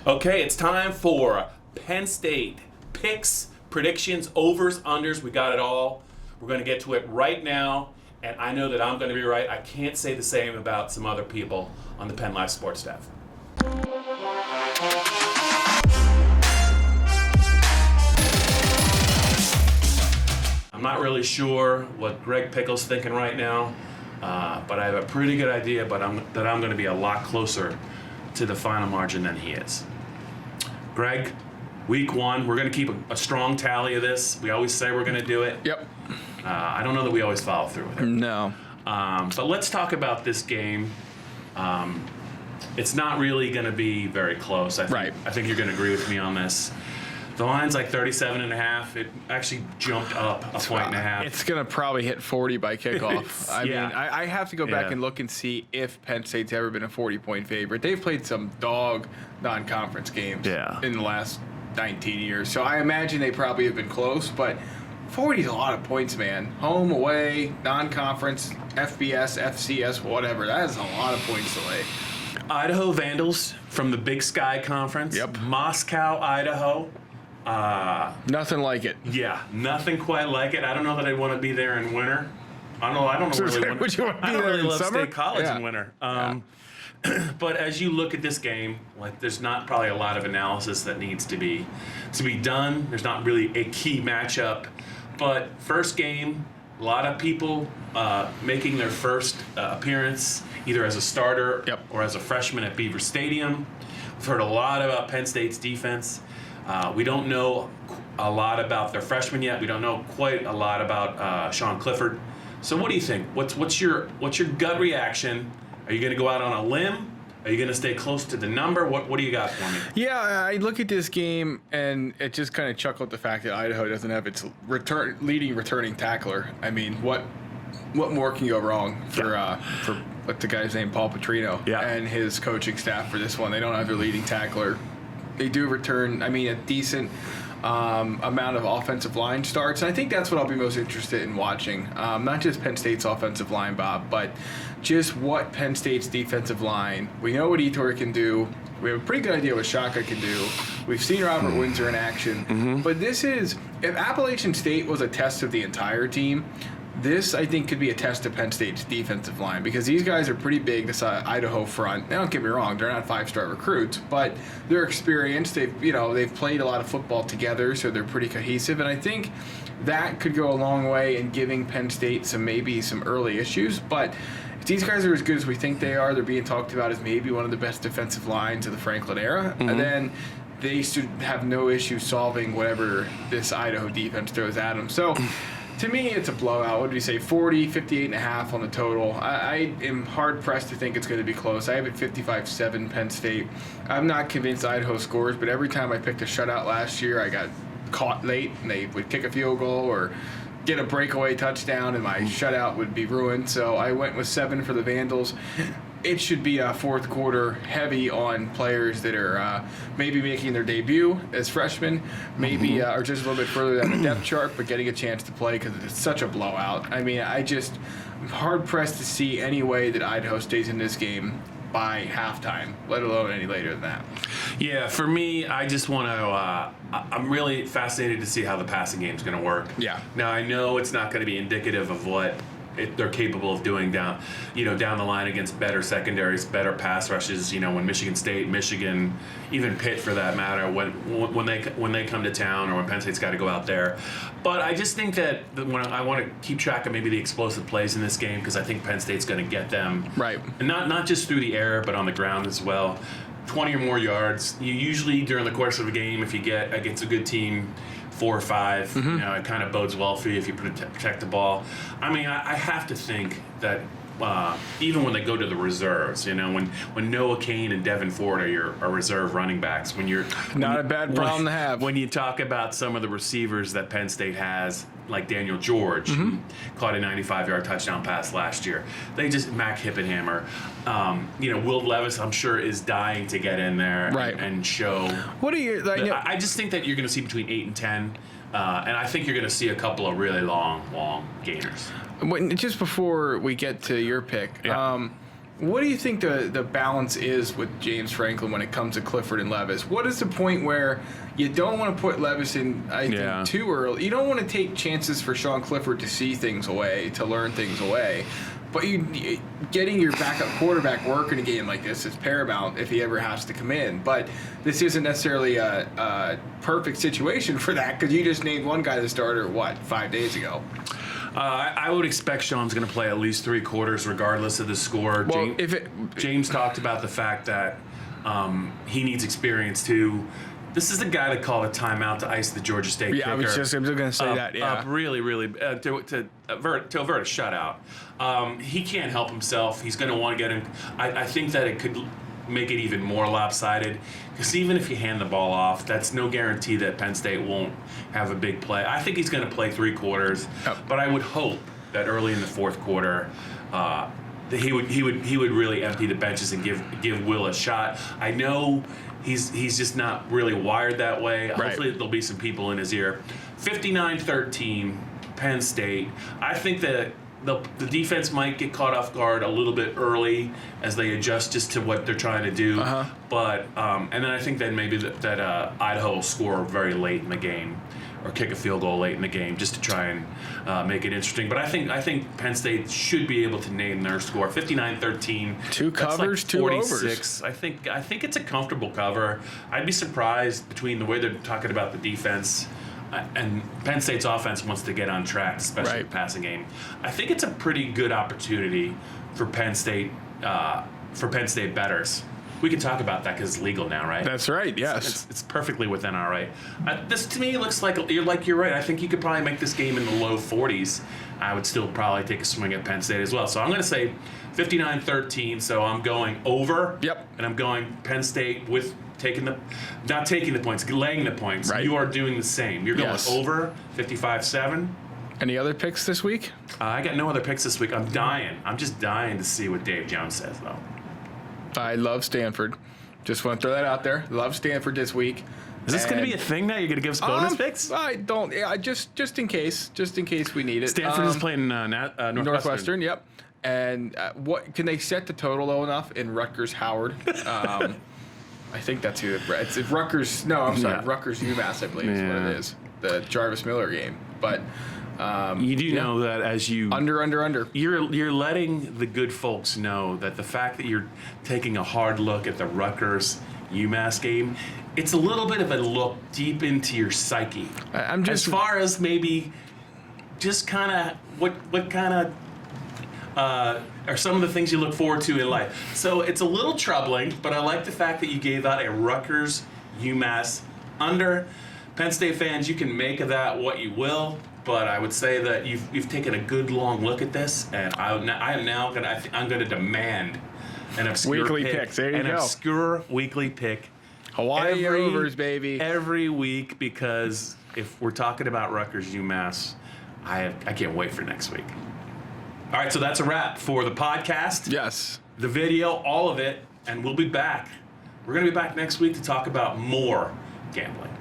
Okay, it's time for Penn State picks, predictions, overs, unders. We got it all. We're going to get to it right now, and I know that I'm going to be right. I can't say the same about some other people on the PennLive sports staff. I'm not really sure what Greg Pickel's thinking right now, but I have a pretty good idea that I'm going to be a lot closer to the final margin than he is. Greg, week one, we're going to keep a strong tally of this. We always say we're going to do it. Yep. I don't know that we always follow through with it. No. But let's talk about this game. It's not really going to be very close. I think you're going to agree with me on this. The line's like 37.5. It actually jumped up a point and a half. It's going to probably hit 40 by kickoff. I mean, I have to go back and look and see if Penn State's ever been a 40-point favorite. They've played some dog non-conference games in the last 19 years. So I imagine they probably have been close, but 40 is a lot of points, man. Home, away, non-conference, FBS, FCS, whatever. That is a lot of points to lay. Idaho Vandals from the Big Sky Conference. Yep. Moscow, Idaho. Nothing like it. Yeah, nothing quite like it. I don't know that I'd want to be there in winter. I don't really Would you want to be there in love summer? State College in winter. But as you look at this game, like there's not probably a lot of analysis that needs to be done. There's not really a key matchup. But first game, a lot of people making their first appearance either as a starter or as a freshman at Beaver Stadium. We've heard a lot about Penn State's defense. We don't know a lot about their freshmen yet. We don't know quite a lot about Sean Clifford. So what do you think? What's your gut reaction? Are you going to go out on a limb? Are you going to stay close to the number? What do you got for me? Yeah, I look at this game and it just kind of chuckle at the fact that Idaho doesn't have its leading returning tackler. I mean, what more can go wrong for what's the guy's name, Paul Petrino, and his coaching staff for this one? They don't have their leading tackler. They do return, a decent amount of offensive line starts. And I think that's what I'll be most interested in watching. Not just Penn State's offensive line, Bob, but just what Penn State's defensive line. We know what Etor can do. We have a pretty good idea what Shaka can do. We've seen Robert Windsor in action. But this is, if Appalachian State was a test of the entire team, this, I think, could be a test of Penn State's defensive line because these guys are pretty big, this Idaho front. Now, don't get me wrong, they're not five-star recruits, but they're experienced. They've played a lot of football together, so they're pretty cohesive. And I think that could go a long way in giving Penn State some early issues. But if these guys are as good as we think they are, they're being talked about as maybe one of the best defensive lines of the Franklin era. And then they should have no issue solving whatever this Idaho defense throws at them. So to me, it's a blowout. What did we say? 58.5 on the total. I am hard-pressed to think it's going to be close. I have it 55-7 Penn State. I'm not convinced Idaho scores, but every time I picked a shutout last year, I got caught late, and they would kick a field goal or get a breakaway touchdown, and my shutout would be ruined. So I went with 7 for the Vandals. It should be a fourth quarter heavy on players that are maybe making their debut as freshmen, maybe are just a little bit further down the depth chart, but getting a chance to play because it's such a blowout. I'm hard-pressed to see any way that Idaho stays in this game by halftime, let alone any later than that. Yeah, for me, I just want to I'm really fascinated to see how the passing game is going to work. Yeah. Now, I know it's not going to be indicative of what they're capable of doing down the line against better secondaries, better pass rushes. When Michigan State, Michigan, even Pitt for that matter, when they come to town or when Penn State's got to go out there. But I just think that when I want to keep track of maybe the explosive plays in this game because I think Penn State's going to get them right, and not just through the air but on the ground as well. 20 or more yards. You usually during the course of a game, if you get against a good team, 4 or 5, it kind of bodes well for you if you protect the ball. I have to think that even when they go to the reserves, when Noah Kane and Devin Ford are reserve running backs, a bad problem to have. When you talk about some of the receivers that Penn State has, like Daniel George, who caught a 95-yard touchdown pass last year. Mac Hippenhammer. Will Levis, I'm sure, is dying to get in there and show. What are you? I just think that you're going to see between 8 and 10, and I think you're going to see a couple of really long gainers. Just before we get to your pick, What do you think the balance is with James Franklin when it comes to Clifford and Levis? What is the point where you don't want to put Levis in, I think, too early? You don't want to take chances for Sean Clifford to see things away, to learn things away. But getting your backup quarterback work in a game like this is paramount if he ever has to come in. But this isn't necessarily a perfect situation for that because you just named one guy the starter, 5 days ago? I would expect Sean's going to play at least 3 quarters regardless of the score. Well, James talked about the fact that he needs experience too. This is the guy that called a timeout to ice the Georgia State kicker. I was going to say that. Yeah, up really, to avert a shutout. He can't help himself. He's going to want to get him. I think that it could make it even more lopsided because even if you hand the ball off, that's no guarantee that Penn State won't have a big play. I think he's going to play 3 quarters, but I would hope that early in the 4th quarter that he would really empty the benches and give Will a shot. I know he's just not really wired that way. Right. Hopefully there'll be some people in his ear. 59-13, Penn State. I think that the defense might get caught off guard a little bit early as they adjust just to what they're trying to do. But and then I think that maybe that Idaho will score very late in the game or kick a field goal late in the game just to try and make it interesting. But I think Penn State should be able to name their score. 59-13. 2 covers, 2 overs. I think it's a comfortable cover. I'd be surprised between the way they're talking about the defense and Penn State's offense wants to get on track, especially the passing game. I think it's a pretty good opportunity for Penn State bettors. We can talk about that because it's legal now, right? That's right. Yes, it's perfectly within our right. This to me looks like you're right. I think you could probably make this game in the low 40s. I would still probably take a swing at Penn State as well. So I'm going to say 59-13. So I'm going over. Yep. And I'm going Penn State with not taking the points, laying the points. Right. You are doing the same. You're going over 55-7. Any other picks this week? I got no other picks this week. I'm just dying to see what Dave Jones says, though. I love Stanford. Just want to throw that out there. Love Stanford this week. Is this going to be a thing now? You're going to give us bonus picks? I don't. Yeah, just in case we need it. Stanford is playing Northwestern. Yep. And what can they set the total low enough in Rutgers Howard? I think that's who it's Rutgers. No, I'm sorry, Rutgers UMass. I believe is what it is. The Jarvis Miller game, but. You do know that as you under. You're letting the good folks know that the fact that you're taking a hard look at the Rutgers UMass game, it's a little bit of a look deep into your psyche. I'm just as far as maybe just kind of what kind of are some of the things you look forward to in life. So it's a little troubling, but I like the fact that you gave out a Rutgers UMass under. Penn State fans, you can make of that what you will. But I would say that you've taken a good long look at this, and I'm going to demand an obscure weekly picks. There you go. Obscure weekly pick. Hawaii overs, baby. Every week, because if we're talking about Rutgers UMass, I can't wait for next week. All right, so that's a wrap for the podcast. Yes. The video, all of it, and we'll be back. We're going to be back next week to talk about more gambling.